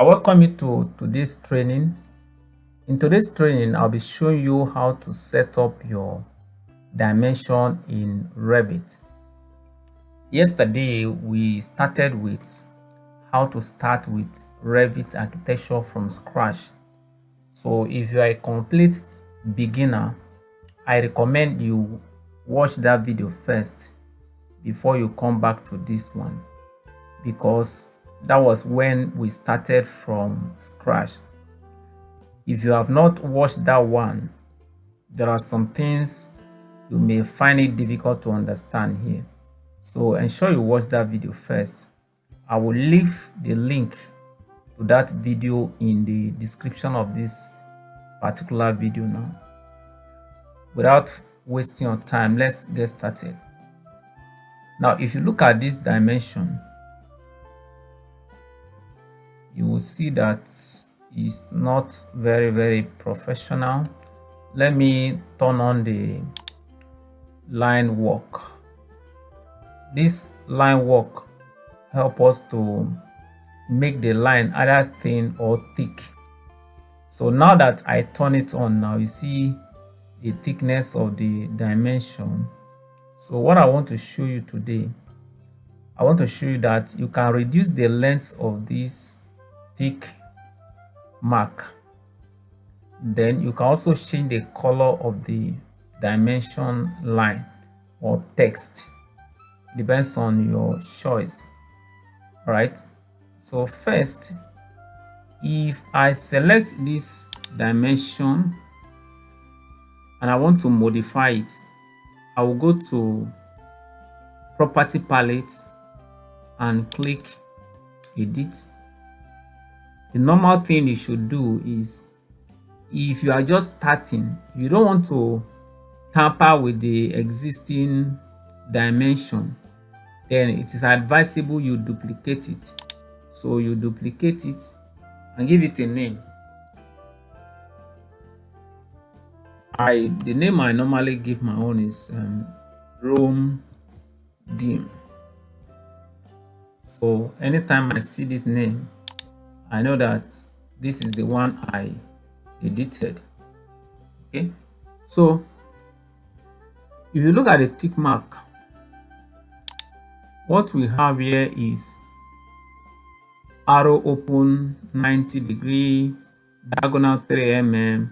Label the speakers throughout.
Speaker 1: I welcome you to today's training. In today's training, I'll be showing you how to set up your dimension in Revit. Yesterday, we started with how to start with Revit architecture from scratch. So if you are a complete beginner, I recommend you watch that video first before you come back to this one, because that was when we started from scratch. If you have not watched that one, there are some things you may find it difficult to understand here. So ensure you watch that video first. I will leave the link to that video in the description of this particular video now. Without wasting your time, let's get started. Now, if you look at this dimension, you will see that it's not very professional. Let me turn on the line work. This line work help us to make the line either thin or thick. So now that I turn it on, now you see the thickness of the dimension. So what I want to show you today, I want to show you that you can reduce the length of this thick mark. Then you can also change the color of the dimension line or text. It depends on your choice. All right. So first, if I select this dimension and I want to modify it, I will go to Property Palette and click Edit. The normal thing you should do is, if you are just starting, you don't want to tamper with the existing dimension, then it is advisable you duplicate it. So you duplicate it and give it a name. The name I normally give my own is Room Dim. So anytime I see this name, I know that this is the one I edited. Okay, so if you look at the tick mark, what we have here is arrow open 90°, diagonal 3 mm,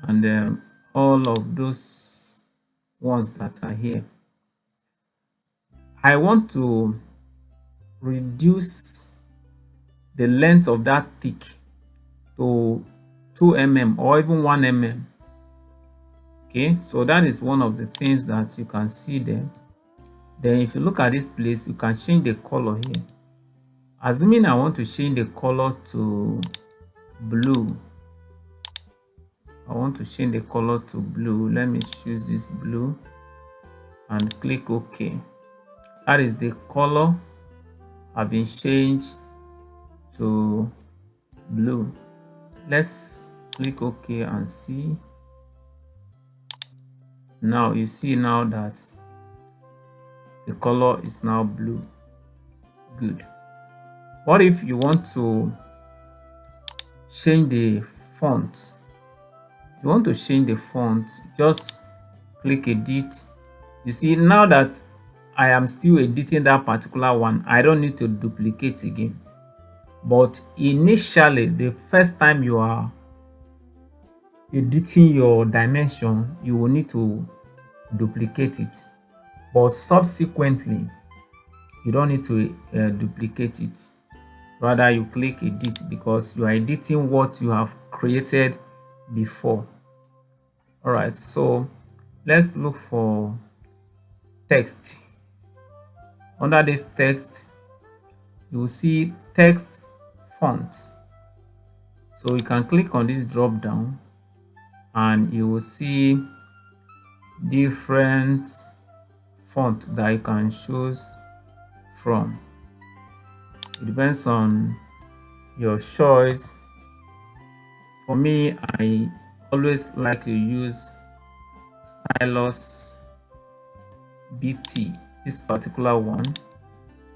Speaker 1: and all of those ones that are here. I want to reduce the length of that tick to 2 mm or even 1 mm. Okay, so that is one of the things that you can see there. Then if you look at this place, you can change the color here. Assuming I want to change the color to blue, I want to change the color to blue. Let me choose this blue and click OK. That is the color have been changed to blue. Let's click OK and see. Now you see now that the color is now blue. Good. What if you want to change the font? You want to change the font, just click Edit. You see now that I am still editing that particular one, I don't need to duplicate again. But initially, the first time you are editing your dimension, you will need to duplicate it. But subsequently, you don't need to duplicate it. Rather, you click Edit because you are editing what you have created before. All right, so let's look for text. Under this text, you will see text font. So you can click on this drop down and you will see different font that you can choose from. It depends on your choice. For me, I always like to use Stylus BT. This particular one,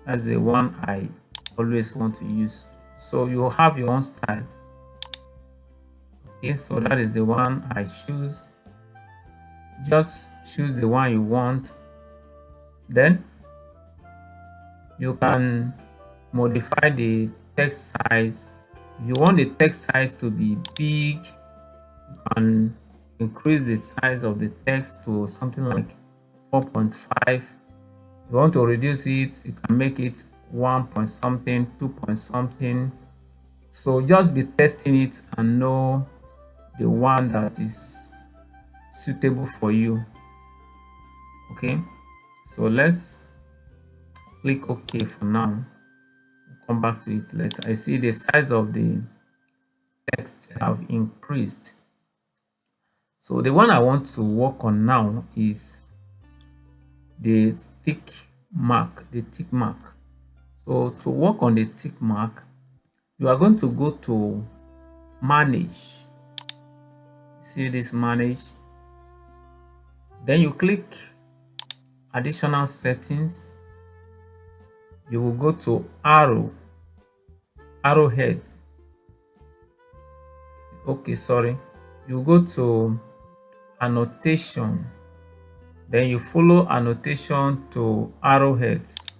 Speaker 1: that's the one I always want to use. So you have your own style. Okay, so that is the one I choose. Just choose the one you want. Then you can modify the text size. If you want the text size to be big, you can increase the size of the text to something like 4.5. If you want to reduce it, you can make it 1 point something, 2 point something. So just be testing it and know the one that is suitable for you. Okay, so let's click OK for now. We'll come back to it later. I see the size of the text have increased. So the one I want to work on now is the tick mark, So to work on the tick mark, you are going to go to manage. See this manage. Then you click additional settings. You will go to arrowhead. Okay, sorry. You go to annotation. Then you follow annotation to arrowheads.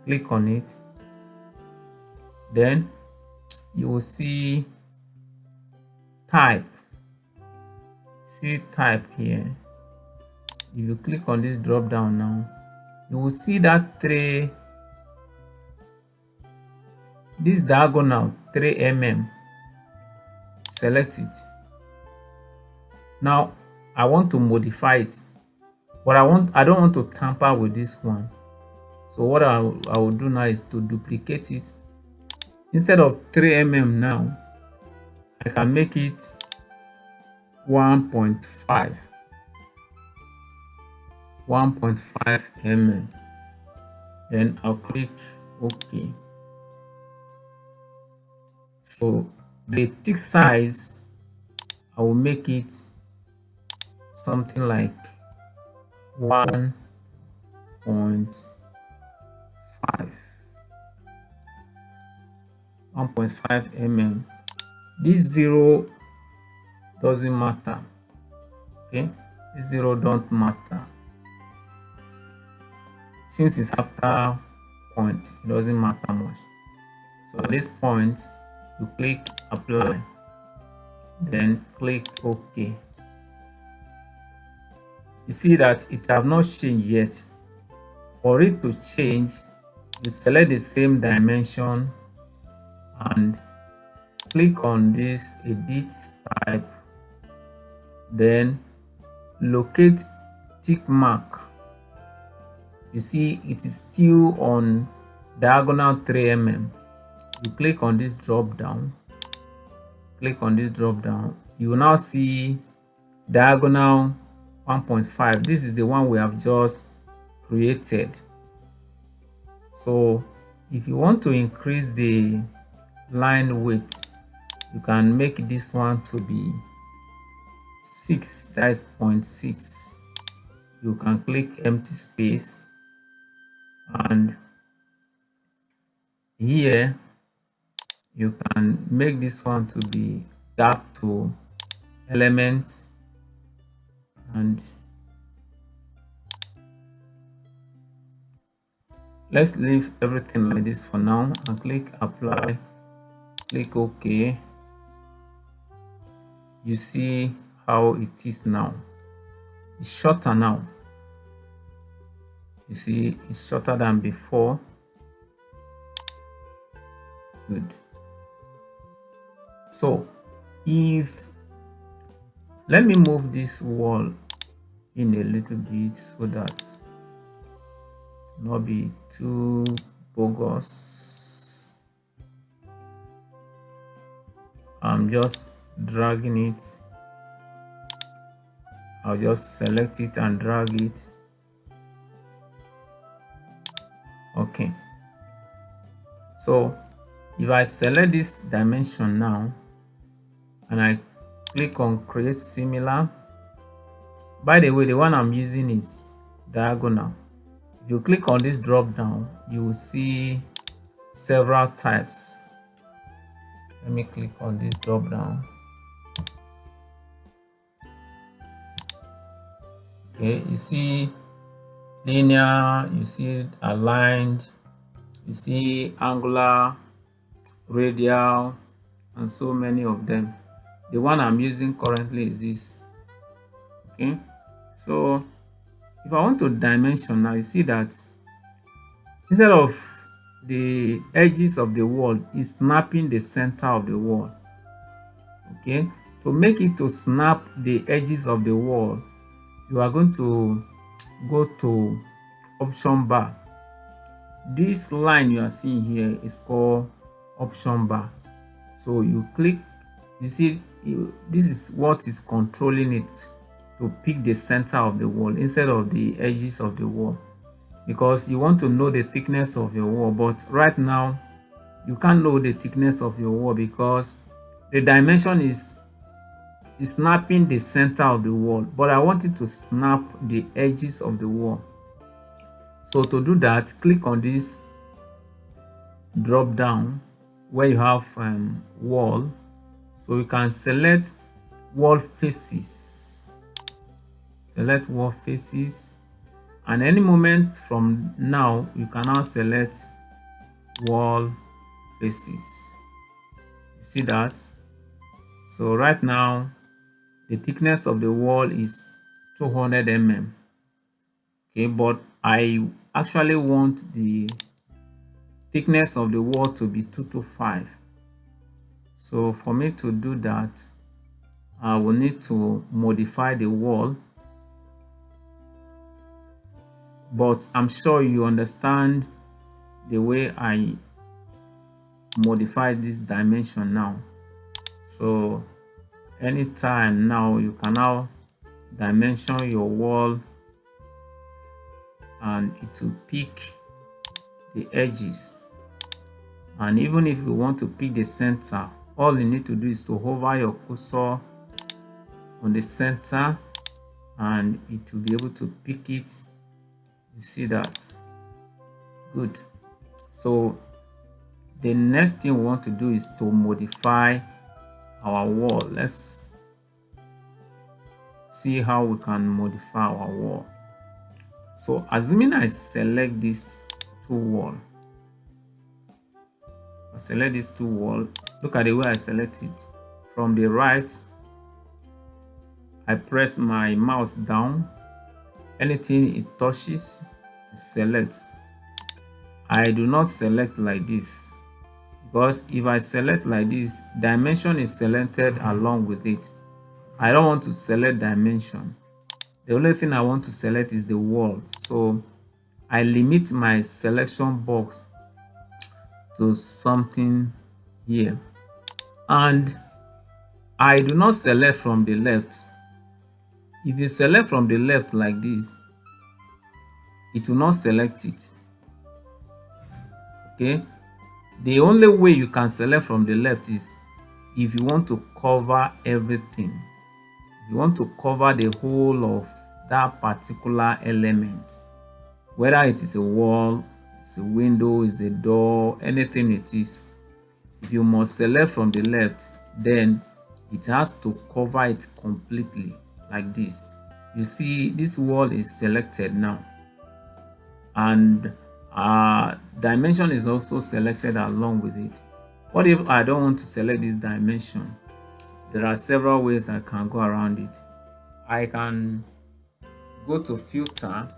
Speaker 1: Click on it. Then you will see type. See type here. If you click on this drop down now, you will see that this diagonal 3 mm. Select it. Now I want to modify it, but I don't want to tamper with this one. So what I will do now is to duplicate it. Instead of 3 mm now, I can make it 1.5 mm. Then I'll click OK. So the tick size, I will make it something like 1.5 mm. This 0 doesn't matter. Okay, this 0 don't matter. Since it's after point, it doesn't matter much. So at this point, you click apply, then click OK. You see that it have not changed yet. For it to change, you select the same dimension and click on this edit type, then locate tick mark. You see it is still on diagonal 3 mm. You click on this drop down, you will now see diagonal 1.5. This is the one we have just created. So if you want to increase the line width, you can make this one to be 6, that is 0.6. You can click empty space, and here you can make this one to be gap to element, and let's leave everything like this for now and click apply, click OK. You see how it is now. It's shorter now. You see it's shorter than before. Good. So let me move this wall in a little bit so that not be too bogus. I'm just dragging it. I'll just select it and drag it. Okay. So if I select this dimension now and I click on create similar, by the way, the one I'm using is diagonal. If you click on this drop down, you will see several types. Let me click on this drop down. Okay, you see linear, you see aligned, you see angular, radial, and so many of them. The one I'm using currently is this. Okay, so if I want to dimension now, you see that instead of the edges of the wall is snapping the center of the wall. Okay, to make it to snap the edges of the wall, you are going to go to option bar. This line you are seeing here is called option bar. So you click, you see this is what is controlling it to pick the center of the wall instead of the edges of the wall, because you want to know the thickness of your wall. But right now you can't know the thickness of your wall because the dimension is snapping the center of the wall, but I want it to snap the edges of the wall. So to do that, click on this drop down where you have wall, so you can select wall faces. Select wall faces, and any moment from now you can now select wall faces. You see that? So right now the thickness of the wall is 200 mm. Okay, but I actually want the thickness of the wall to be 225. So for me to do that, I will need to modify the wall, but I'm sure you understand the way I modify this dimension now. So anytime now you can now dimension your wall and it will pick the edges. And even if you want to pick the center, all you need to do is to hover your cursor on the center and it will be able to pick it. You see that? Good. So the next thing we want to do is to modify our wall. Let's see how we can modify our wall. So assuming I select these two wall, I select these two wall. Look at the way I select it. From the right, I press my mouse down. Anything it touches, it selects. I do not select like this, because if I select like this, dimension is selected along with it. I don't want to select dimension. The only thing I want to select is the wall. So I limit my selection box to something here, and I do not select from the left. If you select from the left like this, it will not select it. Okay, the only way you can select from the left is if you want to cover everything. You want to cover the whole of that particular element, whether it is a wall, it's a window, it's a door, anything it is. If you must select from the left, then it has to cover it completely like this. You see this wall is selected now, and dimension is also selected along with it. What if I don't want to select this dimension? There are several ways I can go around it. I can go to filter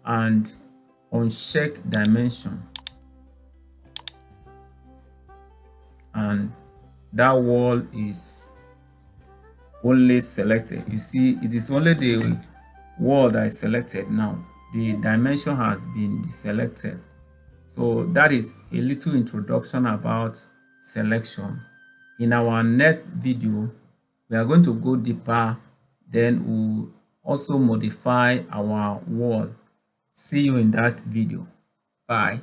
Speaker 1: and uncheck dimension, and that wall is only selected. You see, it is only the wall that is selected now. The dimension has been deselected. So that is a little introduction about selection. In our next video, we are going to go deeper, then we'll also modify our wall. See you in that video. Bye.